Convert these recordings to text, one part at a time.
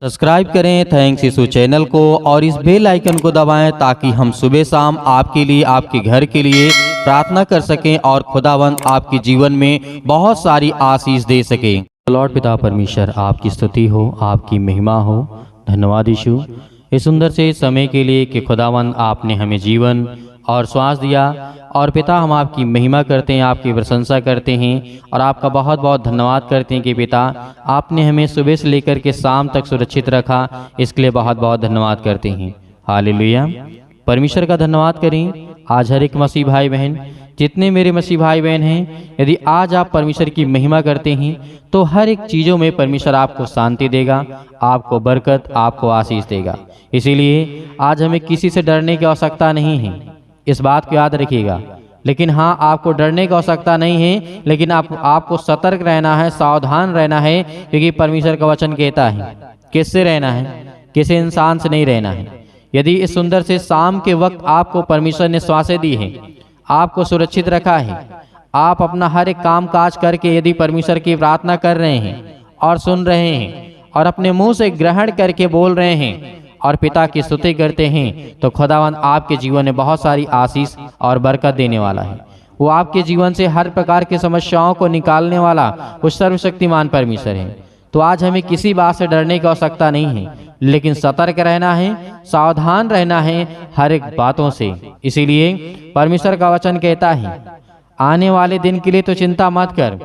Subscribe करें thanks यीशु channel को और इस बेल आइकन को दबाएं ताकि हम सुबह शाम आपके लिए आपके घर के लिए प्रार्थना कर सकें और खुदावंद आपके जीवन में बहुत सारी आशीष दे सके। लॉर्ड पिता परमेश्वर आपकी स्तुति हो, आपकी महिमा हो। धन्यवाद यीशु इस सुंदर से समय के लिए कि खुदावंद आपने हमें जीवन और श्वास दिया। और पिता हम आपकी महिमा करते हैं, आपकी प्रशंसा करते हैं और आपका बहुत बहुत धन्यवाद करते हैं कि पिता आपने हमें सुबह से लेकर के शाम तक सुरक्षित रखा। इसके लिए बहुत बहुत धन्यवाद करते हैं। हालेलुया। परमेश्वर का धन्यवाद करें। आज हर एक मसीह भाई बहन, जितने मेरे मसीह भाई बहन हैं, यदि आज आप परमेश्वर की महिमा करते हैं तो हर एक चीज़ों में परमेश्वर आपको शांति देगा, आपको बरकत, आपको आशीष देगा। इसीलिए आज हमें किसी से डरने की आवश्यकता नहीं है, इस बात को याद रखिएगा। लेकिन हाँ, आपको डरने की आवश्यकता नहीं है, लेकिन आपको सतर्क रहना है, सावधान रहना है, क्योंकि परमेश्वर का वचन कहता है किससे रहना है, किसी इंसान से नहीं रहना है। यदि इस सुंदर से शाम के वक्त आपको परमेश्वर ने श्वासें दी है, आपको सुरक्षित रखा है, आप अपना हर एक काम काज करके यदि परमेश्वर की प्रार्थना कर रहे हैं और सुन रहे हैं और अपने मुंह से ग्रहण करके बोल रहे हैं और पिता की स्तुति करते हैं, तो खुदावंद आपके जीवन में बहुत सारी आशीष और बरकत देने वाला है। वो आपके जीवन से हर प्रकार की समस्याओं को निकालने वाला वो सर्वशक्तिमान परमेश्वर है। तो आज हमें किसी बात से डरने की आवश्यकता नहीं है, लेकिन सतर्क रहना है, सावधान रहना है हर एक बातों से। इसीलिए परमेश्वर का वचन कहता है, आने वाले दिन के लिए तो चिंता मत कर।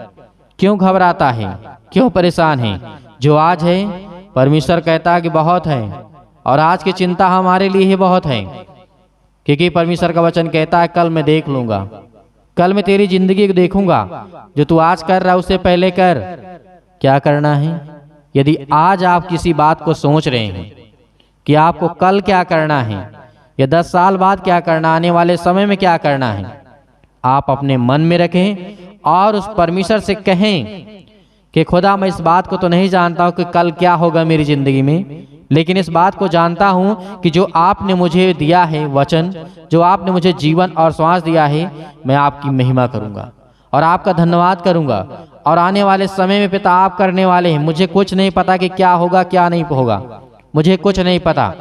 क्यों घबराता है, क्यों परेशान है? जो आज है परमेश्वर कहता है कि बहुत है, और आज की चिंता हमारे लिए ही बहुत है, क्योंकि परमेश्वर का वचन कहता है कल मैं देख लूंगा, कल मैं तेरी जिंदगी को देखूंगा। जो तू आज कर रहा है उससे पहले कर। क्या करना है? यदि आज आप किसी बात को सोच रहे हैं कि आपको कल क्या करना है या 10 साल बाद क्या करना, आने वाले समय में क्या करना है, आप अपने मन में रखें और उस परमेश्वर से कहें कि खुदा मैं इस बात को तो नहीं जानता हूं कि कल क्या होगा मेरी जिंदगी में, लेकिन इस बात को जानता हूं कि जो आपने मुझे दिया है वचन, जो आपने मुझे जीवन और श्वास दिया है, मैं आपकी महिमा करूंगा और आपका धन्यवाद करूंगा। और आने वाले समय में पिता आप करने वाले हैं। मुझे कुछ नहीं पता कि क्या होगा क्या नहीं होगा, मुझे कुछ नहीं पता।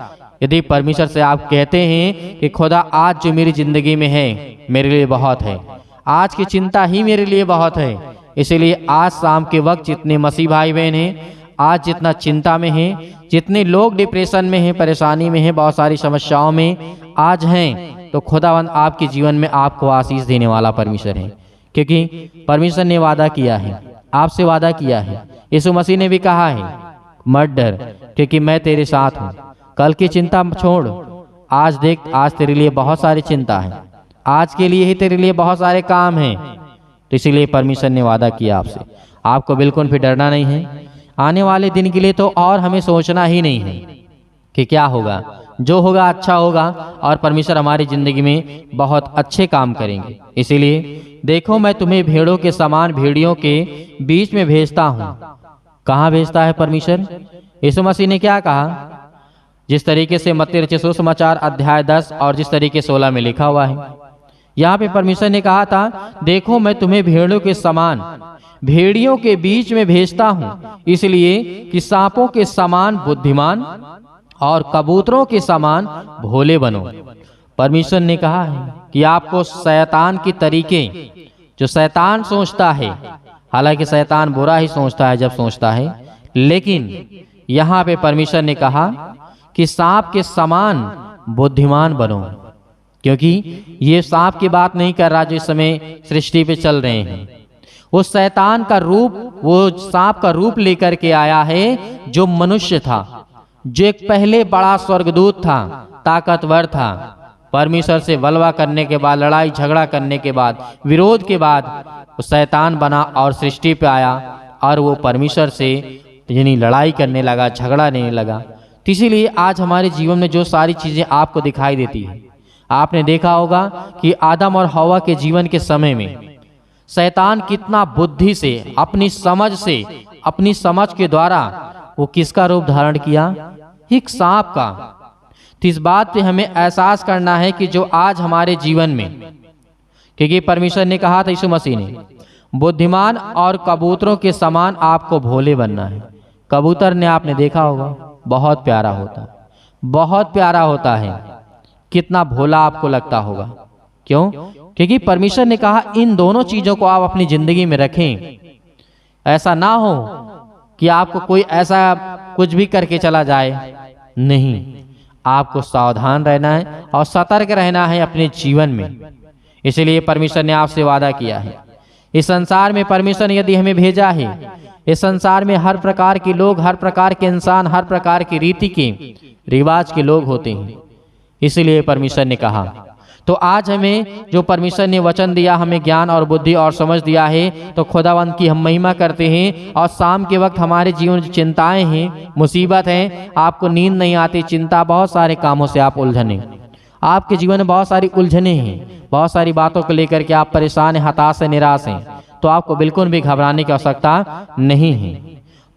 यदि परमेश्वर से आप कहते हैं कि खुदा आज जो मेरी जिंदगी में है मेरे लिए बहुत है, आज की चिंता ही मेरे लिए बहुत है, इसीलिए आज शाम के वक्त जितने मसीह भाई बहन हैं, आज जितना चिंता में हैं, जितने लोग डिप्रेशन में हैं, परेशानी में हैं, बहुत सारी समस्याओं में आज हैं, तो खुदावंद आपके जीवन में आपको आशीष देने वाला परमेश्वर है। क्योंकि परमेश्वर ने वादा किया है, आपसे वादा किया है। यीशु मसीह ने भी कहा है मत डर, क्योंकि मैं तेरे साथ हूँ। कल की चिंता छोड़, आज देख, आज तेरे लिए बहुत सारी चिंता है, आज के लिए ही तेरे लिए बहुत सारे काम हैं। तो इसीलिए परमेश्वर ने वादा किया आपसे, आपको बिल्कुल भी डरना नहीं है। आने वाले दिन के लिए तो और हमें सोचना ही नहीं है कि क्या होगा, जो होगा अच्छा होगा और परमेश्वर हमारी जिंदगी में बहुत अच्छे काम करेंगे। इसीलिए देखो मैं तुम्हें भेड़ों के समान भेड़ियों के बीच में भेजता हूँ। कहाँ भेजता है परमेश्वर? यीशु मसीह ने क्या कहा? जिस तरीके से मत्ती रचित सुसमाचार अध्याय 10 और जिस तरीके 16 में लिखा हुआ है, यहाँ पे परमेश्वर ने कहा था देखो मैं तुम्हें भेड़ों के समान भेड़ियों के बीच में भेजता हूँ, इसलिए कि सांपों के समान बुद्धिमान और कबूतरों के समान भोले बनो। परमेश्वर ने कहा है कि आपको शैतान की तरीके, जो शैतान सोचता है, हालांकि शैतान बुरा ही सोचता है जब सोचता है, लेकिन यहाँ पे परमेश्वर ने कहा कि सांप के समान बुद्धिमान बनो। क्योंकि ये सांप की बात नहीं कर रहा जो इस समय सृष्टि पे चल रहे हैं, वो शैतान का रूप, वो सांप का रूप लेकर के आया है जो मनुष्य था, जो एक पहले बड़ा स्वर्गदूत था, ताकतवर था। परमेश्वर से बलवा करने के बाद, लड़ाई झगड़ा करने के बाद, विरोध के बाद वो शैतान बना और सृष्टि पे आया और वो परमेश्वर से यानी लड़ाई करने लगा, झगड़ा नहीं लगा। तो इसीलिए आज हमारे जीवन में जो सारी चीजें आपको दिखाई देती है, आपने देखा होगा कि आदम और हवा के जीवन के समय में शैतान कितना बुद्धि से, अपनी समझ से, अपनी समझ के द्वारा वो किसका रूप धारण किया? एक सांप का। तो इस बात पे हमें एहसास करना है कि जो आज हमारे जीवन में, क्योंकि परमेश्वर ने कहा था यीशु मसीह ने, बुद्धिमान और कबूतरों के समान आपको भोले बनना है। कबूतर ने आपने देखा होगा, बहुत प्यारा होता है, बहुत प्यारा होता है। कितना भोला आपको लगता होगा। क्यों? क्योंकि परमेश्वर ने कहा इन दोनों चीजों को आप अपनी जिंदगी में रखें। ऐसा ना हो कि आपको कोई ऐसा कुछ भी करके चला जाए, नहीं, आपको सावधान रहना है और सतर्क रहना है अपने जीवन में। इसलिए परमेश्वर ने आपसे वादा किया है। इस संसार में परमेश्वर ने यदि हमें भेजा है, इस संसार में हर प्रकार के लोग, हर प्रकार के इंसान, हर प्रकार की रीति के रिवाज के लोग होते हैं। इसलिए परमेश्वर ने कहा, तो आज हमें जो परमेश्वर ने वचन दिया, हमें ज्ञान और बुद्धि और समझ दिया है, तो खुदावंत की हम महिमा करते हैं। और शाम के वक्त हमारे जीवन में चिंताएं हैं, मुसीबत हैं, आपको नींद नहीं आती, चिंता, बहुत सारे कामों से आप उलझने, आपके जीवन में बहुत सारी उलझने हैं, बहुत सारी बातों को लेकर के आप परेशान हैं, हताश हैं, निराश हैं, तो आपको बिल्कुल भी घबराने की आवश्यकता नहीं है।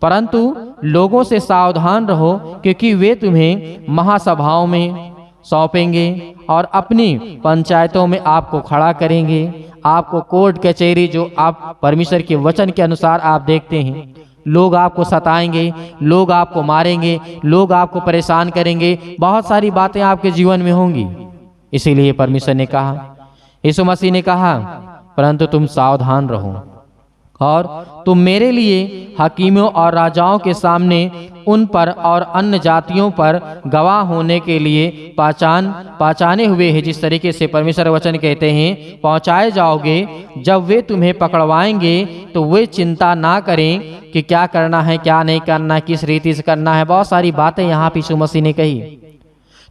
परंतु लोगों से सावधान रहो, क्योंकि वे तुम्हें महासभाओं में सौंपेंगे और अपनी पंचायतों में आपको खड़ा करेंगे। आपको कोर्ट कचहरी, जो आप परमेश्वर के वचन के अनुसार आप देखते हैं, लोग आपको सताएंगे, लोग आपको मारेंगे, लोग आपको परेशान करेंगे, बहुत सारी बातें आपके जीवन में होंगी। इसीलिए परमेश्वर ने कहा, यीशु मसीह ने कहा, परंतु तुम सावधान रहो और तुम मेरे लिए हकीमों और राजाओं के सामने उन पर और अन्य जातियों पर गवाह होने के लिए पहचाने हुए हैं। जिस तरीके से परमेश्वर वचन कहते हैं, पहुंचाए जाओगे। जब वे तुम्हें पकड़वाएंगे तो वे चिंता ना करें कि क्या करना है, क्या नहीं करना, किस रीति से करना है। बहुत सारी बातें यहाँ पे यीशु मसीह ने कही।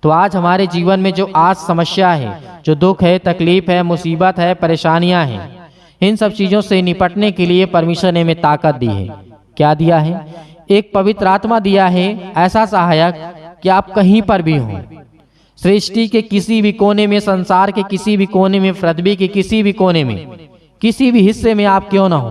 तो आज हमारे जीवन में जो आज समस्या है, जो दुख है, तकलीफ है, मुसीबत है, परेशानियां हैं, इन सब चीजों से निपटने के लिए परमेश्वर ने हमें ताकत दी है। क्या दिया है? एक पवित्र आत्मा दिया है, ऐसा सहायक कि आप कहीं पर भी हों, सृष्टि के किसी भी कोने में, संसार के किसी भी कोने में, पृथ्वी के किसी भी कोने में, किसी भी हिस्से में आप क्यों ना हो,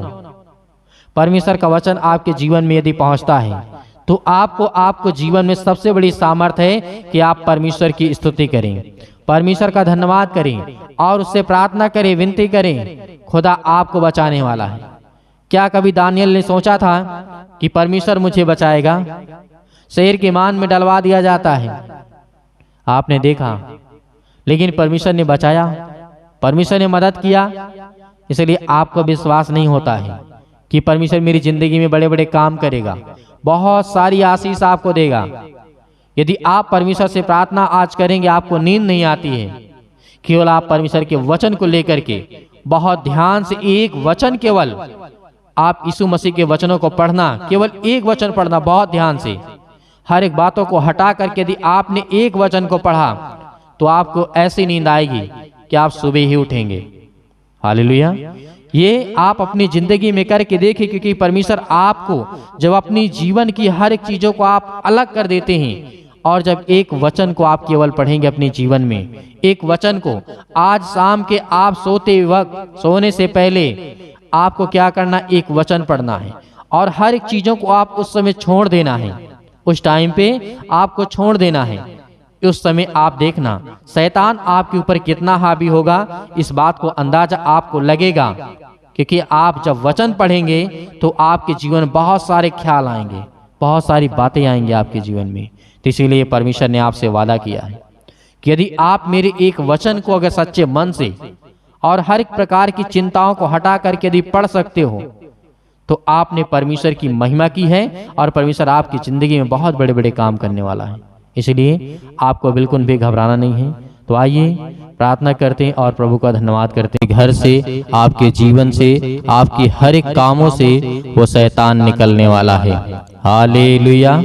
परमेश्वर का वचन आपके जीवन में यदि पहुंचता है तो आपको जीवन में सबसे बड़ी सामर्थ्य है कि आप परमेश्वर की स्तुति करें, परमेश्वर का धन्यवाद करें और उससे प्रार्थना करें, विनती करें। खुदा आपको बचाने वाला है। क्या कभी दानियल ने सोचा था कि परमेश्वर मुझे बचाएगा? शेर के मान में डलवा दिया जाता है, आपने देखा, लेकिन परमेश्वर ने बचाया, परमेश्वर ने मदद किया। इसलिए आपको विश्वास नहीं होता है कि परमेश्वर मेरी जिंदगी में बड़े बड़े काम करेगा, बहुत सारी आशीष आपको देगा। यदि आप परमेश्वर से प्रार्थना आज करेंगे, आपको नींद नहीं आती है, केवल आप परमेश्वर के वचन को लेकर के बहुत ध्यान से, एक वचन, केवल आप यीशु मसीह के वचनों को पढ़ना, केवल एक वचन पढ़ना, बहुत ध्यान से, हर एक बातों को हटा करके यदि आपने एक वचन को पढ़ा तो आपको ऐसी नींद आएगी कि आप सुबह ही उठेंगे। हालेलुया। ये आप अपनी जिंदगी में करके देखिए, क्योंकि परमेश्वर आपको जब अपनी जीवन की हर एक चीजों को आप अलग कर देते हैं, और जब एक वचन को आप केवल पढ़ेंगे अपने जीवन में, एक वचन को, आज शाम के आप सोते वक्त, सोने से पहले आपको क्या करना, एक वचन पढ़ना है और हर एक चीजों को आप उस समय छोड़ देना है, उस टाइम पे आपको छोड़ देना है। उस समय आप देखना शैतान आपके ऊपर कितना हावी होगा, इस बात को अंदाजा आपको लगेगा, क्योंकि आप जब वचन पढ़ेंगे तो आपके जीवन में बहुत सारे ख्याल आएंगे, बहुत सारी बातें आएंगी आपके जीवन में। तो इसीलिए परमेश्वर ने आपसे वादा किया है कि यदि आप मेरे एक वचन को अगर सच्चे मन से और हर एक प्रकार की चिंताओं को हटा करके यदि पढ़ सकते हो, तो आपने परमेश्वर की महिमा की है और परमेश्वर आपकी जिंदगी में बहुत बड़े बड़े काम करने वाला है। इसलिए आपको बिल्कुल भी घबराना नहीं है। तो आइए प्रार्थना करते हैं और प्रभु का धन्यवाद करते हैं। घर से, आपके जीवन से, आपकी हर एक कामों से वो शैतान निकलने वाला है। हालेलुया।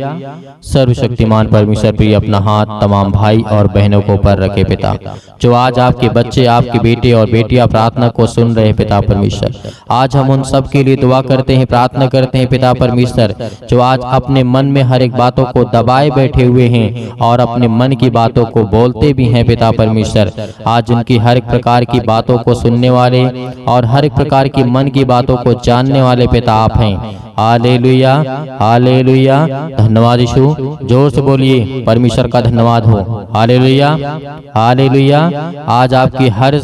सर्वशक्तिमान परमेश्वर पे अपना हाथ तमाम भाई और बहनों को ऊपर रखे पिता, जो आज आपके बच्चे, आपके बेटे और बेटियां प्रार्थना को सुन रहे पिता परमेश्वर, आज हम उन सब के लिए दुआ करते हैं, प्रार्थना करते हैं पिता परमेश्वर, जो आज अपने मन में हर एक बातों को दबाए बैठे हुए हैं और अपने मन की बातों को बोलते भी हैं पिता परमेश्वर। आज उनकी हर एक प्रकार की बातों को सुनने वाले और हर एक प्रकार की मन की बातों को जानने वाले पिता आप हैं। Hallelujah, hallelujah. धन्यवाद यीशु। जोर से बोलिए, परमेश्वर का धन्यवाद हो। Hallelujah, hallelujah. आज आपकी हर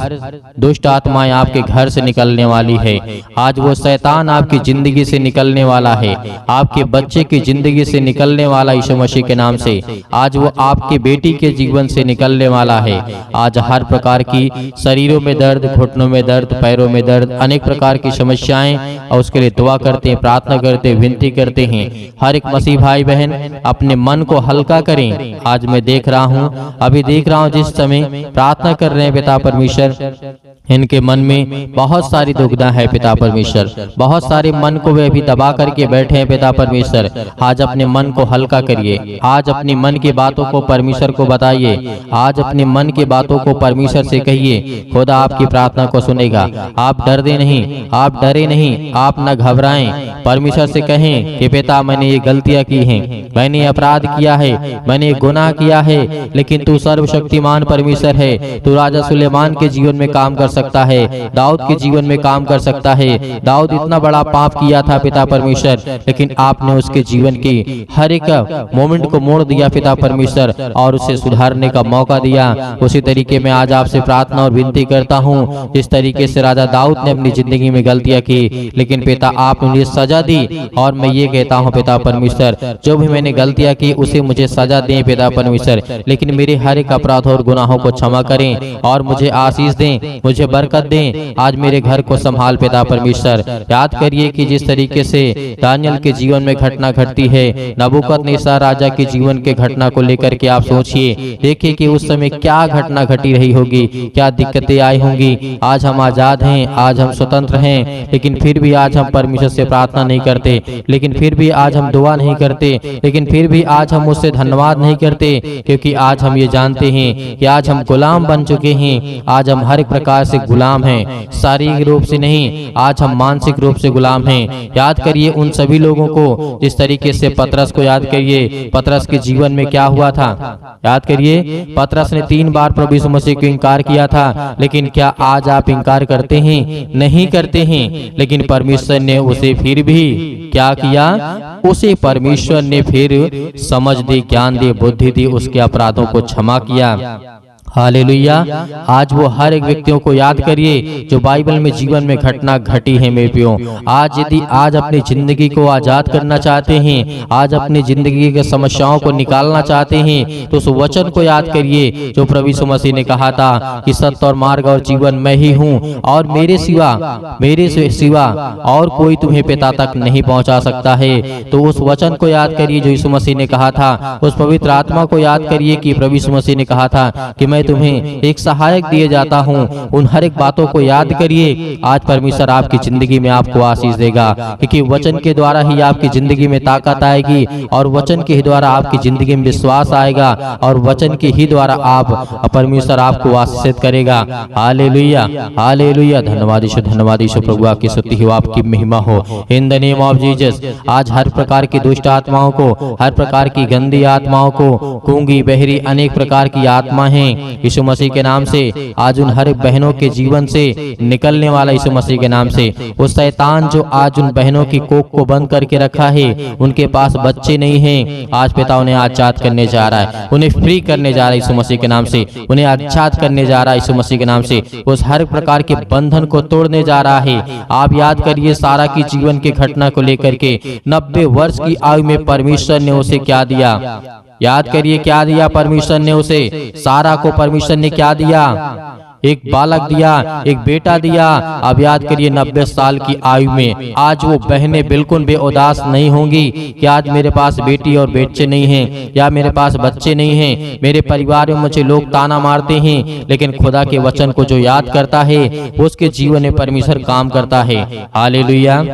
दुष्ट आत्माएं आपके घर से निकलने वाली है। आज वो शैतान आपकी जिंदगी से निकलने वाला है, आपके बच्चे की जिंदगी से निकलने वाला यीशु मसीह के नाम से। आज वो आपकी बेटी के जीवन से निकलने वाला है। आज हर प्रकार की शरीरों में दर्द, घुटनों में दर्द, पैरों में दर्द, अनेक प्रकार की समस्याएं, और उसके लिए दुआ करते हैं, प्रार्थना करते हैं, विनती करते हैं। हर एक मसीह भाई बहन अपने मन को हल्का करें। आज मैं देख रहा हूँ, अभी देख रहा हूँ, जिस समय प्रार्थना कर रहे हैं पिता परमेश्वर, इनके मन में बहुत सारी दुविधा है पिता परमेश्वर। बहुत सारे मन को वे अभी दबा करके बैठे हैं पिता परमेश्वर। आज अपने मन को हल्का करिए। आज अपनी मन की बातों को परमेश्वर को बताइए। आज अपने मन की बातों को परमेश्वर से कहिए। खुदा आपकी प्रार्थना को सुनेगा। आप डरते नहीं, आप डरे नहीं, आप न घबराएं। परमेश्वर से कहें कि पिता मैंने ये गलतियां की हैं, मैंने अपराध किया है, मैंने गुनाह किया है, लेकिन तू सर्वशक्तिमान परमेश्वर है। तू राजा सुलेमान के जीवन में काम कर सकता है, दाऊद के जीवन में काम कर सकता है। दाऊद इतना बड़ा पाप किया था पिता परमेश्वर, लेकिन आपने उसके जीवन की हर एक मोमेंट को मोड़ दिया पिता परमेश्वर, और उसे सुधारने का मौका दिया। उसी तरीके में आज आपसे प्रार्थना और विनती करता हूँ, जिस तरीके से राजा दाऊद ने अपनी जिंदगी में गलतियां की, लेकिन पिता आपने मुझे सजा दी। और मैं ये कहता हूँ पिता परमेश्वर, जो भी मैंने गलतियां की उसे मुझे सजा दें पिता परमेश्वर, लेकिन मेरे हर एक अपराध और गुनाहों को क्षमा करें और मुझे आशीष दें, मुझे बरकत दें। आज मेरे घर को संभाल पिता परमेश्वर। याद करिए कि जिस तरीके से दानियल के जीवन में घटना घटती है, नबूकदनेस्सर राजा के जीवन के घटना को लेकर के आप सोचिए, देखिए कि उस समय क्या घटना घटी रही होगी, क्या दिक्कतें आई होंगी। आज हम आजाद हैं, आज हम स्वतंत्र हैं, लेकिन फिर भी आज हम परमेश्वर से प्रार्थना नहीं करते, लेकिन फिर भी आज हम दुआ नहीं करते, लेकिन फिर भी आज हम उससे धन्यवाद नहीं करते, क्योंकि आज हम ये जानते हैं कि आज हम गुलाम बन चुके हैं। आज हम हर एक प्रकार से गुलाम हैं, शारीरिक रूप से नहीं, आज हम मानसिक रूप से गुलाम हैं। याद करिए उन सभी लोगों को, जिस तरीके से पतरस को याद करिए, पतरस के जीवन में क्या हुआ था। याद करिए, पतरस ने 3 बार प्रभु यीशु मसीह को इनकार किया था, लेकिन क्या आज आप इनकार करते हैं? नहीं करते हैं। लेकिन परमेश्वर ने उसे फिर भी क्या किया? उसे परमेश्वर ने फिर समझ दी, ज्ञान दी, बुद्धि दी, उसके अपराधों को क्षमा किया। हालेलुया। आज वो हर एक व्यक्तियों को याद करिए जो बाइबल में जीवन में घटना घटी है मेरे प्रियो। आज यदि आज अपनी जिंदगी को आजाद करना चाहते हैं, आज अपनी जिंदगी के समस्याओं को निकालना चाहते हैं, तो उस वचन को याद करिए जो प्रभु यीशु मसीह ने कहा था कि सत्य और मार्ग और जीवन मैं ही हूँ, और मेरे सिवा और कोई तुम्हें पिता तक नहीं पहुँचा सकता है। तो उस वचन को याद करिए जो यीशु मसीह ने कहा था। उस पवित्र आत्मा को याद करिए कि प्रभु यीशु मसीह ने कहा था कि मैं तुम्हें एक सहायक दिए जाता हूँ। उन हर एक बातों को याद करिए। आज परमेश्वर आपकी जिंदगी में आपको आशीष देगा, क्योंकि वचन के द्वारा ही आपकी जिंदगी में ताकत आएगी, और वचन के ही द्वारा आपकी जिंदगी में विश्वास आएगा, और वचन के ही द्वारा आप परमेश्वर आपको आशीषित करेगा। Hallelujah, hallelujah. धन्यवाद यीशु, धन्यवाद यीशु। प्रभु आपकी स्तुति हो, आपकी महिमा हो। In the name of Jesus. आज हर प्रकार की दुष्ट आत्माओं को, हर प्रकार की गंदी आत्माओं को, गूंगी बहरी अनेक प्रकार की आत्मा हैं, यीशु मसीह के नाम से आज उन हर बहनों के जीवन से निकलने वाला यीशु मसीह के नाम से। वो शैतान जो आज उन बहनों की कोख को बंद करके रखा है, उनके पास बच्चे नहीं हैं, आज पिता उन्हें आजाद करने जा रहा है, उन्हें फ्री करने जा रहा है यीशु मसीह के नाम से, उन्हें आजाद करने जा रहा है यीशु मसीह के नाम से। उस हर प्रकार के बंधन को तोड़ने जा रहा है। आप याद करिए सारा की जीवन की घटना को लेकर के 90 वर्ष की आयु में परमेश्वर ने उसे क्या दिया? याद करिए क्या दिया परमेश्वर ने उसे? सारा को परमेश्वर ने क्या दिया? एक बालक दिया, एक बेटा दिया। अब याद करिए 90 साल की आयु में आज वो बहनें बिल्कुल बेउदास नहीं होंगी कि आज मेरे पास बेटी और बच्चे नहीं हैं, या मेरे पास बच्चे नहीं हैं, मेरे परिवार में मुझे लोग ताना मारते हैं, लेकिन खुदा के वचन को जो याद करता है उसके जीवन में परमेश्वर काम करता है। Hallelujah,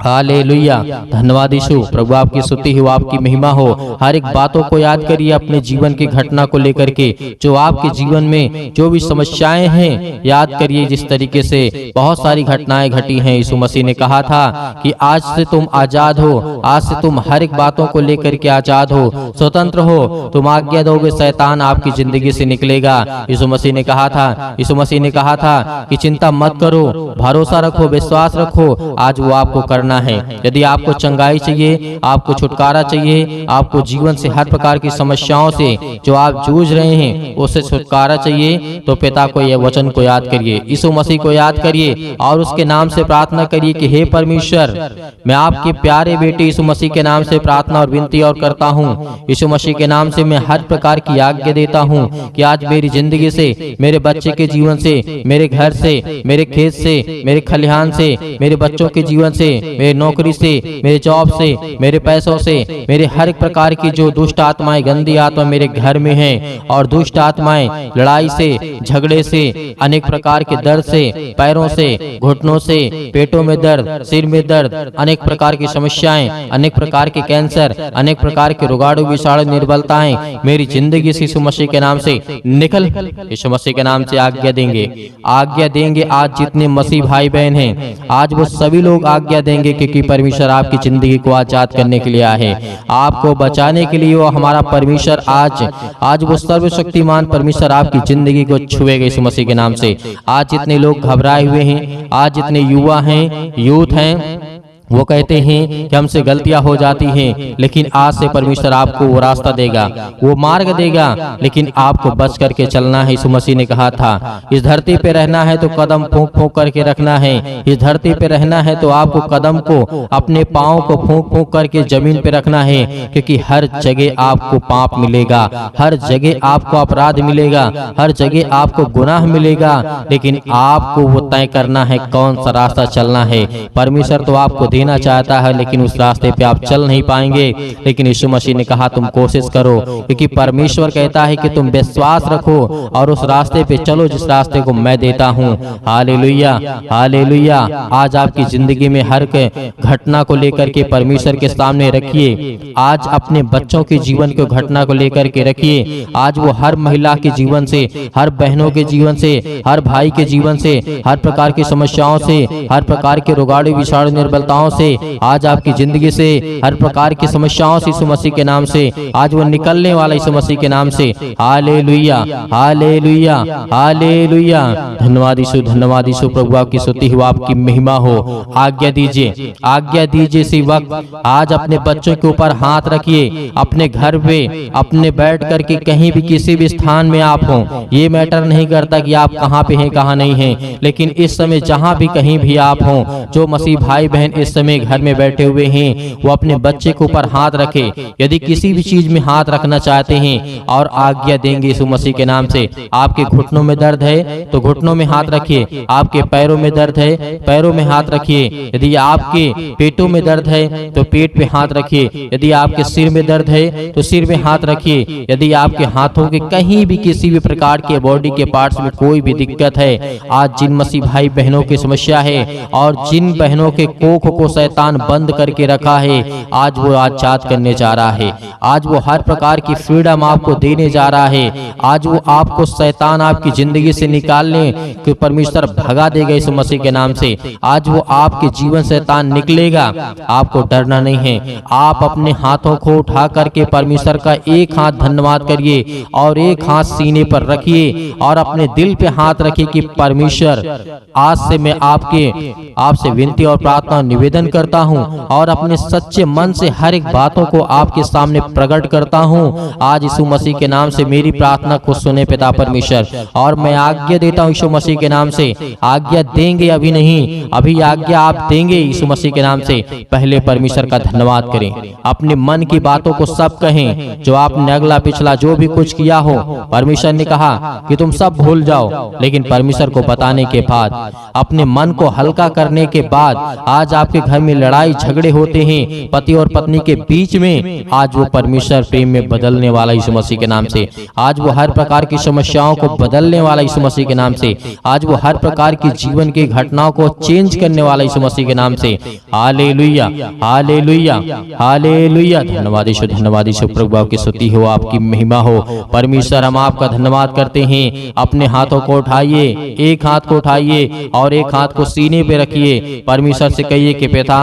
hallelujah. धन्यवाद यीशु। प्रभु आपकी स्तुति हो, आपकी महिमा हो। हर एक बातों को याद करिए अपने जीवन की घटना को लेकर के, जो आपके जीवन में जो भी समस्याएं हैं, याद करिए जिस तरीके से बहुत सारी घटनाएं घटी हैं। यीशु मसीह ने कहा था कि आज से तुम आजाद हो, आज से तुम हर एक बातों को लेकर के आजाद हो, स्वतंत्र हो। तुम आज्ञा दोगे, शैतान आपकी जिंदगी से निकलेगा। यीशु मसीह ने कहा था, यीशु मसीह ने कहा था कि चिंता मत करो, भरोसा रखो, विश्वास रखो। आज वो आपको करना करना है। यदि आपको चंगाई चाहिए, आपको छुटकारा चाहिए, आपको जीवन से हर प्रकार की समस्याओं से जो आप जूझ रहे हैं उससे छुटकारा चाहिए, तो पिता को यह वचन को याद करिए, यीशु मसीह को याद करिए और उसके नाम से प्रार्थना करिए कि हे परमेश्वर, मैं आपके प्यारे बेटे यीशु मसीह के नाम से प्रार्थना और विनती और करता हूँ। यीशु मसीह के नाम से मैं हर प्रकार की आज्ञा देता हूँ कि आज मेरी जिंदगी से, मेरे बच्चे के जीवन से, मेरे घर से, मेरे खेत से, मेरे खलिहान से, मेरे बच्चों के जीवन से, मेरे नौकरी से, मेरे जॉब से, मेरे पैसों से, मेरे हर एक प्रकार की जो दुष्ट आत्माएं, गंदी आत्मा मेरे घर में हैं और दुष्ट आत्माएं लड़ाई से, झगड़े से, अनेक प्रकार के दर्द से, पैरों से, घुटनों से, पेटों में दर्द, सिर में दर्द, अनेक प्रकार की समस्याएं, अनेक प्रकार के कैंसर, अनेक प्रकार के रोगाणु विषाणु निर्बलताएं मेरी जिंदगी से यीशु मसीह के नाम से निकल, यीशु मसीह के नाम से आज्ञा देंगे। आज जितने मसीह भाई बहन हैं, आज वो सभी लोग आज्ञा देंगे, क्योंकि परमेश्वर आपकी जिंदगी को आजाद करने के लिए आया है, आपको बचाने के लिए। वो हमारा परमेश्वर आज वो सर्वशक्तिमान परमेश्वर आपकी जिंदगी को छुएगा यीशु मसीह के नाम से। आज जितने लोग घबराए हुए हैं, आज जितने युवा हैं, यूथ हैं, वो कहते हैं कि हमसे गलतियां हो जाती हैं, लेकिन आज से परमेश्वर आपको वो रास्ता देगा, वो मार्ग देगा, लेकिन आपको बच करके चलना है। यीशु मसीह ने कहा था, इस धरती पे रहना है तो कदम फूंक फूंक करके रखना है। इस धरती पे रहना है तो आपको कदम को, अपने पाँव को फूंक फूंक करके जमीन पे रखना है, क्योंकि हर जगह आपको पाप मिलेगा, हर जगह आपको अपराध मिलेगा, हर जगह आपको गुनाह मिलेगा, लेकिन आपको वो तय करना है कौन सा रास्ता चलना है। परमेश्वर तो आपको देना चाहता है, लेकिन उस रास्ते पे आप चल नहीं पाएंगे, लेकिन यीशु मसीह ने कहा तुम कोशिश करो, क्योंकि परमेश्वर कहता है कि तुम विश्वास रखो और उस रास्ते पे चलो जिस रास्ते को मैं देता हूँ। Hallelujah, hallelujah. आज आपकी जिंदगी में हर घटना को लेकर के परमेश्वर के सामने रखिए। आज अपने बच्चों के जीवन को घटना को लेकर के रखिए। आज वो हर महिला के जीवन से, हर बहनों के जीवन से, हर भाई के जीवन से, हर प्रकार की समस्याओं से, हर प्रकार के रोगाणु विषाणु निर्बलताओं से, आज आपकी जिंदगी से हर प्रकार की समस्याओं से यीशु मसीह के नाम से आज वो निकलने वाला यीशु मसीह के नाम से। Hallelujah, hallelujah, hallelujah. धन्यवाद यीशु, धन्यवाद यीशु। प्रभु आपकी स्तुति हो, आपकी महिमा हो। आज्ञा दीजिए, आज्ञा दीजिए। इसी वक्त आज अपने बच्चों के ऊपर हाथ रखिए, अपने घर पे, अपने बैठ करके कहीं भी किसी भी स्थान में आप हो, ये मैटर नहीं करता कि आप कहाँ पे हैं कहाँ नहीं हैं, लेकिन इस समय जहाँ भी कहीं भी आप हो, जो मसीह भाई बहन इस समय घर में बैठे हुए हैं, वो अपने बच्चे के ऊपर हाथ रखे। यदि किसी भी चीज में हाथ रखना चाहते हैं और आज्ञा देंगे यीशु मसीह के नाम से। आपके घुटनों में दर्द है तो घुटनों में हाथ रखिए, आपके पैरों में दर्द है पैरों में हाथ रखिए, यदि आपके पेटों में दर्द है तो पेट पे हाथ रखिए, यदि आपके सिर में दर्द है तो सिर में हाथ रखिए, यदि आपके हाथों के कहीं भी किसी भी प्रकार के बॉडी के पार्ट्स में कोई भी दिक्कत है, आज जिन मसीह भाई बहनों की समस्या है और जिन बहनों के कोख को शैतान बंद करके रखा है, आज वो आजाद करने जा रहा है। आज वो हर प्रकार की फ्रीडम आपको देने जा रहा है। आज वो आपको शैतान आपकी जिंदगी से निकालने के परमेश्वर भगा देगा यीशु मसीह के नाम से। आज वो आपके जीवन शैतान निकलेगा, आपको डरना नहीं है। आप अपने हाथों को उठा करके परमेश्वर का एक हाथ धन्यवाद करिए और एक हाथ सीने पर रखिए और अपने दिल पे हाथ रखिए कि परमेश्वर, आज से मैं आपसे विनती और प्रार्थना निवेदन करता हूं और अपने सच्चे मन से हर एक बातों को आपके सामने प्रकट करता हूं। आज यीशु मसीह के नाम से मेरी प्रार्थना को सुने पिता परमेश्वर, और मैं आज्ञा देता हूं यीशु मसीह के नाम से। आज्ञा देंगे, अभी नहीं, अभी आज्ञा आप देंगे यीशु मसीह के नाम से। पहले परमेश्वर का धन्यवाद करें, अपने मन की बातों को सब कहें, जो आपने अगला पिछला जो भी कुछ किया हो, परमेश्वर ने कहा कि तुम सब भूल जाओ, लेकिन परमेश्वर को बताने के बाद, अपने मन को हल्का करने के बाद, आज आपके घर में लड़ाई झगड़े होते हैं पति और पत्नी के बीच में, आज वो परमेश्वर प्रेम में बदलने वाला यीशु मसीह के नाम से। आज वो हर प्रकार की समस्याओं को बदलने वाला यीशु मसीह के नाम से। आज वो हर प्रकार की जीवन की घटनाओं को चेंज करने वाला यीशु मसीह के नाम से। Hallelujah, hallelujah, hallelujah. धन्यवाद यीशु, धन्यवाद यीशु। प्रभु आपकी स्तुति हो, आपकी महिमा हो। परमेश्वर, हम आपका धन्यवाद करते हैं। अपने हाथों को उठाइए, एक हाथ को उठाइए और एक हाथ को सीने पे रखिए। परमेश्वर से कहिए कि पिता,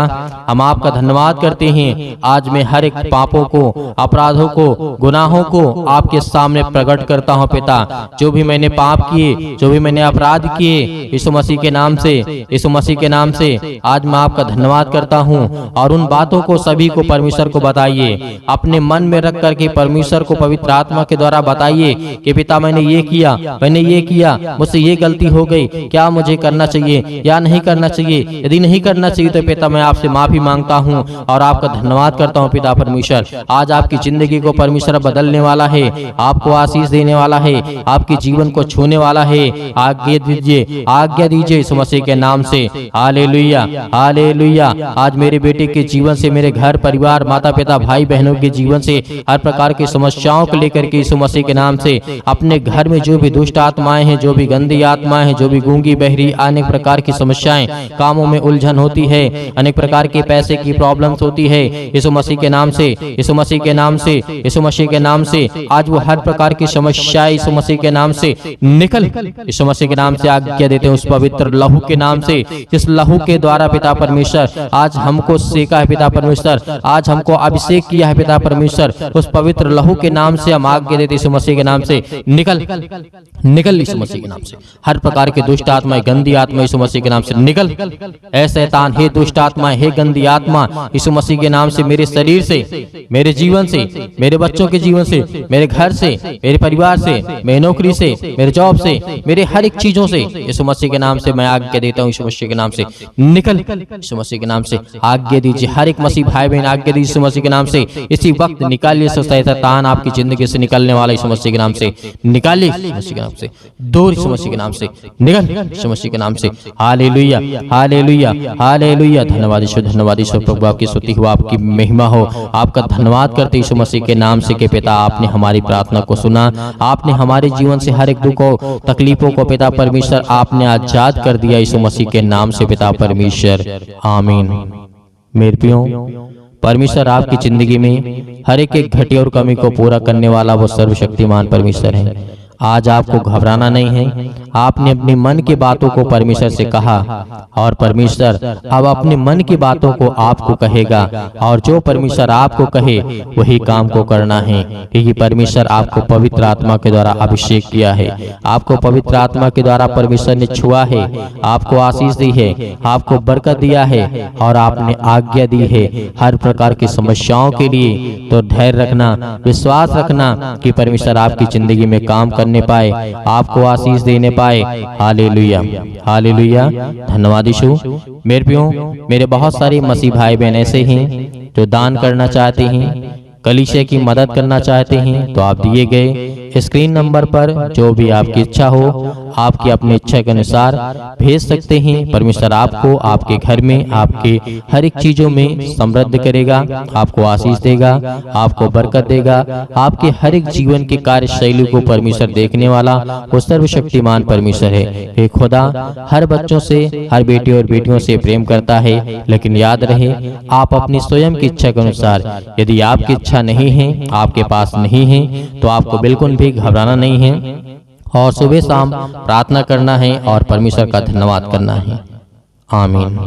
हम आपका धन्यवाद करते हैं। आज मैं हर एक पापों को, अपराधों को, गुनाहों को आपके सामने प्रकट करता हूँ पिता। जो भी मैंने पाप किए, जो भी मैंने अपराध किए, यीशु मसीह के नाम से, यीशु मसीह के नाम से आज मैं आपका धन्यवाद करता हूँ। और उन बातों को सभी को परमेश्वर को बताइए, अपने मन में रख करके परमेश्वर को पवित्र आत्मा के द्वारा बताइए कि पिता मैंने ये किया, मैंने ये किया, मुझसे ये गलती हो गई, क्या मुझे करना चाहिए या नहीं करना चाहिए। यदि नहीं करना चाहिए तो पिता मैं आपसे माफी मांगता हूँ और आपका धन्यवाद करता हूँ पिता परमेश्वर। आज आपकी जिंदगी को परमेश्वर बदलने वाला है, आपको आशीष देने वाला है, आपके जीवन को छूने वाला है। आज्ञा दीजिए, आज्ञा दीजिए यीशु मसीह के नाम से। Hallelujah, hallelujah. आज मेरे बेटे के जीवन से, मेरे घर परिवार, माता पिता, भाई बहनों के जीवन से, हर प्रकार की समस्याओं को लेकर के यीशु मसीह के नाम से, अपने घर में जो भी दुष्ट आत्माएं हैं, जो भी गंदी आत्माएं हैं, जो भी गूंगी बहरी, अनेक प्रकार की समस्याएं, कामों में उलझन होती है, अनेक प्रकार के पैसे की प्रॉब्लम्स होती है, यीशु मसीह के नाम से, यीशु मसीह के नाम से, यीशु मसीह के नाम से आज वो हर प्रकार की समस्याएं यीशु मसीह के नाम से निकल, यीशु मसीह के नाम से आज्ञा देते हैं उस पवित्र लहू के नाम से, जिस लहू के द्वारा पिता परमेश्वर आज हमको सेका है पिता परमेश्वर, आज हमको अभिषेक किया है पिता परमेश्वर, उस पवित्र लहू के नाम से हम आज्ञा देते यीशु मसीह के नाम से निकल, निकल यीशु मसीह के नाम से। हर प्रकार के दुष्ट आत्माएं, गंदी आत्मा यीशु मसीह के नाम से निकल। ऐ शैतान, हे दुष्ट आत्मा, हे गंदी आत्मा, यीशु मसीह के नाम से मेरे शरीर से, मेरे जीवन से, मेरे बच्चों के जीवन से, मेरे घर से, मेरे परिवार से, मेरी नौकरी से, मेरे जॉब से, मेरे हर एक चीजों से यीशु मसीह के नाम से मैं आज्ञा देता हूँ यीशु मसीह के नाम से निकल, यीशु मसीह के नाम से आज्ञा दीजिए। हर एक मसीह भाई बहन आज्ञा दीजिए यीशु मसीह के नाम से। इसी वक्त निकालिए शैतान आपकी जिंदगी से निकलने वाला यीशु मसीह के नाम से निकालिए, यीशु मसीह के नाम से दूर, यीशु मसीह के नाम से निकल, यीशु मसीह के नाम से। Hallelujah, hallelujah, hallelujah. धन्यवाद ईश्वर, धन्यवाद ईश्वर प्रभु, आपकी स्तुति हो, आपकी महिमा हो। आपका धन्यवाद करते यीशु मसीह के नाम से कि पिता आपने हमारी प्रार्थना को सुना, आपने हमारे जीवन से हर एक दुखों तकलीफों को पिता परमेश्वर आपने आजाद कर दिया यीशु मसीह के नाम से पिता परमेश्वर, आमीन। मेरे प्रियो, परमेश्वर आपकी जिंदगी में हर एक घटी और कमी को पूरा करने वाला वो सर्वशक्तिमान परमेश्वर है। आज आपको घबराना नहीं है। आपने अपने मन की बातों को परमेश्वर से कहा और परमेश्वर अब अपने मन की बातों को आपको कहेगा, और जो परमेश्वर आपको कहे वही काम को करना है, क्योंकि परमेश्वर आपको पवित्र आत्मा के द्वारा अभिषेक किया है, आपको पवित्र आत्मा के द्वारा परमेश्वर ने छुआ है, आपको आशीष दी है, आपको बरकत दिया है और आपने आज्ञा दी है हर प्रकार की समस्याओं के लिए। तो धैर्य रखना, विश्वास रखना कि परमेश्वर आपकी जिंदगी में काम करने पाए, आपको आशीष देने पाए। Hallelujah, hallelujah. धन्यवाद यीशु। मेरे प्रियो, मेरे बहुत सारे मसीह भाई बहन ऐसे हैं जो दान करना चाहते हैं, कलीसिया की मदद करना चाहते हैं, तो आप दिए गए स्क्रीन नंबर पर जो भी आपकी इच्छा हो, आपकी अपनी इच्छा के अनुसार भेज सकते हैं। परमेश्वर आपको आपके घर में, आपके हर एक चीजों में समृद्ध करेगा, आपको आशीष देगा, आपको बरकत देगा। आपके हर एक जीवन की कार्यशैली को परमेश्वर देखने वाला वो सर्वशक्तिमान परमेश्वर है। हे खुदा हर बच्चों से, हर बेटे और बेटियों से प्रेम करता है, लेकिन याद रहे आप अपनी स्वयं की इच्छा के अनुसार, यदि आपकी इच्छा नहीं है, आपके पास नहीं है, तो आपको बिल्कुल भी घबराना नहीं है और सुबह शाम प्रार्थना करना है और परमेश्वर का धन्यवाद करना है। आमीन।